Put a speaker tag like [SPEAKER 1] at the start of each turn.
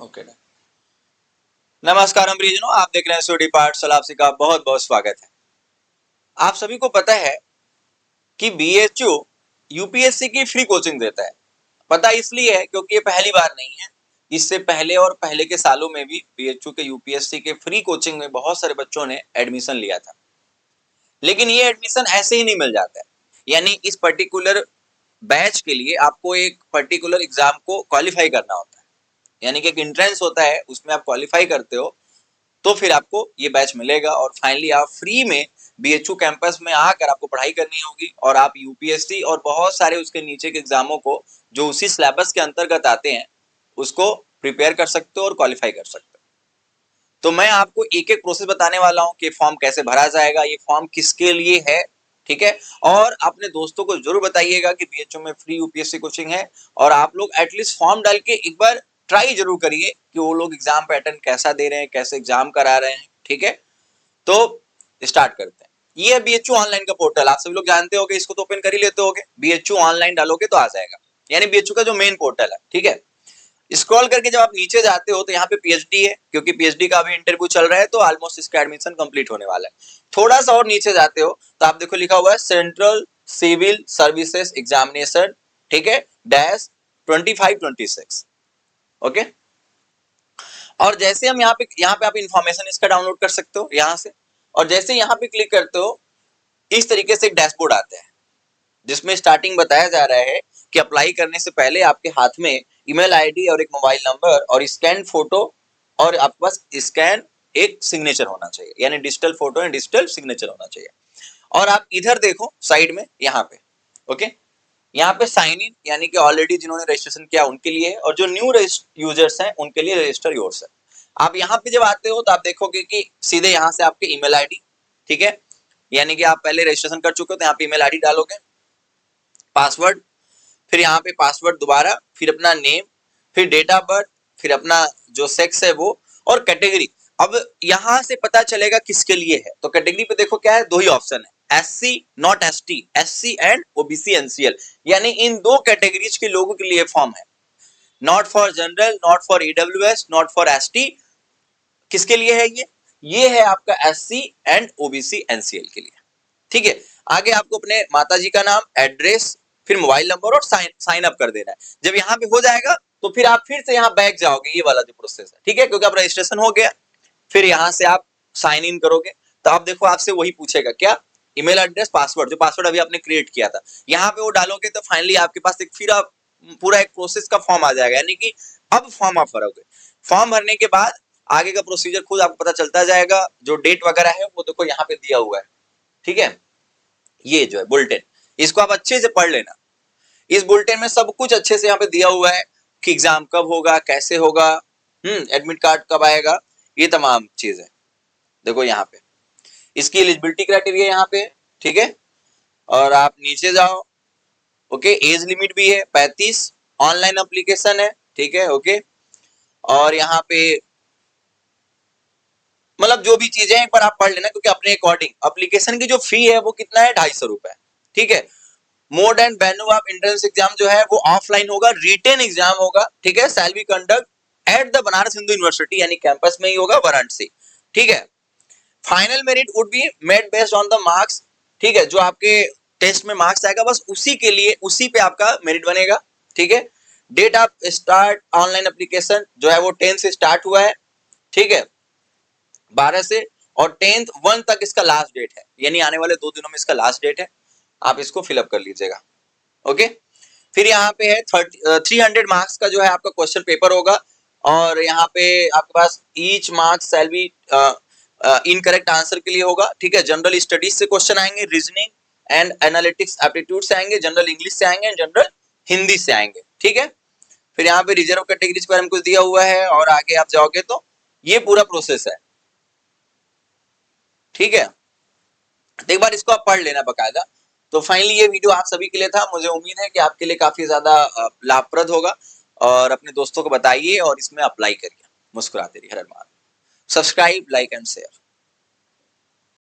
[SPEAKER 1] Okay. नमस्कार प्रियजनों, आप देख रहे हैं स्टडी पाठशाला। आप सबका बहुत बहुत स्वागत है। आप सभी को पता है कि बीएचयू यूपीएससी की फ्री कोचिंग देता है। पता इसलिए है क्योंकि ये पहली बार नहीं है। इससे पहले और पहले के सालों में भी बीएचयू के यूपीएससी के फ्री कोचिंग में बहुत सारे बच्चों ने एडमिशन लिया था, लेकिन ये एडमिशन ऐसे ही नहीं मिल जाता है। यानी इस पर्टिकुलर बैच के लिए आपको एक पर्टिकुलर एग्जाम को क्वालिफाई करना होता है, यानी कि एक एंट्रेंस होता है, उसमें आप क्वालिफाई करते हो तो फिर आपको ये बैच मिलेगा और फाइनली आप फ्री में बीएचयू कैंपस में आकर आपको पढ़ाई करनी होगी और आप यूपीएससी और बहुत सारे उसके नीचे के एग्जामों को जो उसी सिलेबस के अंतर्गत आते हैं उसको प्रिपेयर कर सकते हो और क्वालिफाई कर सकते हो। तो मैं आपको एक एक प्रोसेस बताने वाला हूं कि फॉर्म कैसे भरा जाएगा, ये फॉर्म किसके लिए है, ठीक है। और अपने दोस्तों को जरूर बताइएगा कि बीएचयू में फ्री यूपीएससी कोचिंग है और आप लोग एटलीस्ट फॉर्म डाल के एक बार ट्राई जरूर करिए कि वो लोग एग्जाम पैटर्न कैसा दे रहे हैं, कैसे एग्जाम करा रहे हैं, ठीक है। तो स्टार्ट करते हैं। ये है बीएचयू ऑनलाइन का पोर्टल। आप सभी लोग जानते होंगे, इसको तो ओपन कर ही लेते होंगे। बीएचयू ऑनलाइन डालोगे तो आ जाएगा, यानी बीएचयू का जो मेन पोर्टल है, ठीक है। स्क्रॉल करके जब आप नीचे जाते हो तो यहाँ पे पीएचडी है, क्योंकि पीएचडी का अभी इंटरव्यू चल रहा है तो ऑलमोस्ट इसका एडमिशन कंप्लीट होने वाला है। थोड़ा सा और नीचे जाते हो तो आप देखो लिखा हुआ है सेंट्रल सिविल सर्विसेज एग्जामिनेशन, ठीक है, डैश 25-26, ओके। और जैसे हम यहाँ पे आप इंफॉर्मेशन इसका डाउनलोड कर सकते हो यहाँ से, और जैसे यहाँ पे क्लिक करते हो इस तरीके से एक डैशबोर्ड आता है जिसमें स्टार्टिंग बताया जा रहा है कि अप्लाई करने से पहले आपके हाथ में ईमेल आईडी और एक मोबाइल नंबर और स्कैन फोटो और आपके पास स्कैन एक सिग्नेचर होना चाहिए, यानी digital photo and digital signature होना चाहिए। और आप इधर देखो साइड में यहाँ पे, ओके, यहाँ पे साइन इन, यानी कि ऑलरेडी जिन्होंने रजिस्ट्रेशन किया उनके लिए है और जो न्यू यूजर्स हैं उनके लिए रजिस्टर योर्स है। आप यहाँ पे जब आते हो तो आप देखोगे कि सीधे यहाँ से आपके ईमेल आईडी, ठीक है, यानी कि आप पहले रजिस्ट्रेशन कर चुके हो तो यहाँ पे ईमेल आईडी डालोगे, पासवर्ड, फिर यहाँ पे पासवर्ड दोबारा, फिर अपना नेम, फिर डेट ऑफ बर्थ, फिर अपना जो सेक्स है वो, और कैटेगरी। अब यहां से पता चलेगा किसके लिए है। तो कैटेगरी पे देखो क्या है, दो ही ऑप्शन है, SC not ST, SC and OBC NCL, यानी इन दो कैटेगरीज के लोगों के लिए फॉर्म है। Not for general, not for EWS, not for ST. किसके लिए है ये है आपका एससी एंड ओबीसी एनसीएल के लिए, ठीक है। आगे आपको अपने माताजी का नाम, एड्रेस, फिर मोबाइल नंबर और साइन अप कर देना है। जब यहाँ पे हो जाएगा तो फिर आप फिर से यहाँ बैक जाओगे, ये वाला जो प्रोसेस है, ठीक है, क्योंकि आप रजिस्ट्रेशन हो गया। फिर यहाँ से आप साइन इन करोगे तो आप देखो आपसे वही पूछेगा क्या, ईमेल एड्रेस, पासवर्ड, जो पासवर्ड अभी आपने क्रिएट किया था, यहाँ पे वो डालोगे तो फाइनली आपके पास एक फिर आप पूरा एक प्रोसेस का फॉर्म आ जाएगा, यानी कि अब फॉर्म आप भरोगे। फॉर्म भरने के बाद आगे का प्रोसीजर खुद आपको पता चलता जाएगा। जो डेट वगैरह है वो देखो यहाँ पे दिया हुआ है, ठीक है। ये जो है बुलेटिन, इसको आप अच्छे से पढ़ लेना। इस बुलेटिन में सब कुछ अच्छे से यहाँ पे दिया हुआ है कि एग्जाम कब होगा, कैसे होगा, एडमिट कार्ड कब आएगा, ये तमाम चीजें देखो यहाँ पे। इसकी एलिजिबिलिटी क्राइटेरिया यहाँ पे, ठीक है। और आप नीचे जाओ, ओके, एज लिमिट भी है 35, ऑनलाइन एप्लीकेशन है, ठीक है, ओके। और यहाँ पे मतलब जो भी चीजें एक बार आप पढ़ लेना, क्योंकि अपने अकॉर्डिंग एप्लीकेशन की जो फी है वो कितना है, 250 रुपए, ठीक है। Mode and venue of entrance exam जो है वो ऑफलाइन होगा, रिटेन एग्जाम होगा, ठीक है, shall be conduct at the Banaras Hindu university, यानी कैंपस में ही होगा वाराणसी, ठीक है। Final merit would be made based on the marks, ठीक है, जो आपके टेस्ट में मार्क्स आएगा बस उसी के लिए, उसी पे आपका मेरिट बनेगा, ठीक है। Date of start online application जो है वो 10 से स्टार्ट हुआ है, ठीक है, 12 से, और 10th 1 तक इसका लास्ट डेट है, यानी आने वाले 2 दिनों में इसका लास्ट डेट है। आप इसको फिलअप कर लीजिएगा, ओके। फिर यहाँ पे है 300 मार्क्स का जो है आपका क्वेश्चन पेपर होगा, और यहाँ पे आपके पास each marks shall be incorrect answer के लिए होगा, ठीक है। जनरल स्टडीज से क्वेश्चन आएंगे, रीजनिंग एंड एनालिटिक्स एप्टीट्यूड से आएंगे, जनरल इंग्लिश से आएंगे, जनरल हिंदी से आएंगे, ठीक है। फिर यहाँ पे रिजर्व कैटेगरीज के बारे में कुछ दिया हुआ है, और आगे आप जाओगे तो ये पूरा प्रोसेस है, ठीक है। तो एक बार इसको आप पढ़ लेना बकायदा। तो फाइनली ये वीडियो आप सभी के लिए था, मुझे उम्मीद है कि आपके लिए काफी ज्यादा लाभप्रद होगा, और अपने दोस्तों को बताइए और इसमें अप्लाई करिए। मुस्कुराते रहिए, हर बार सब्सक्राइब, लाइक एंड शेयर।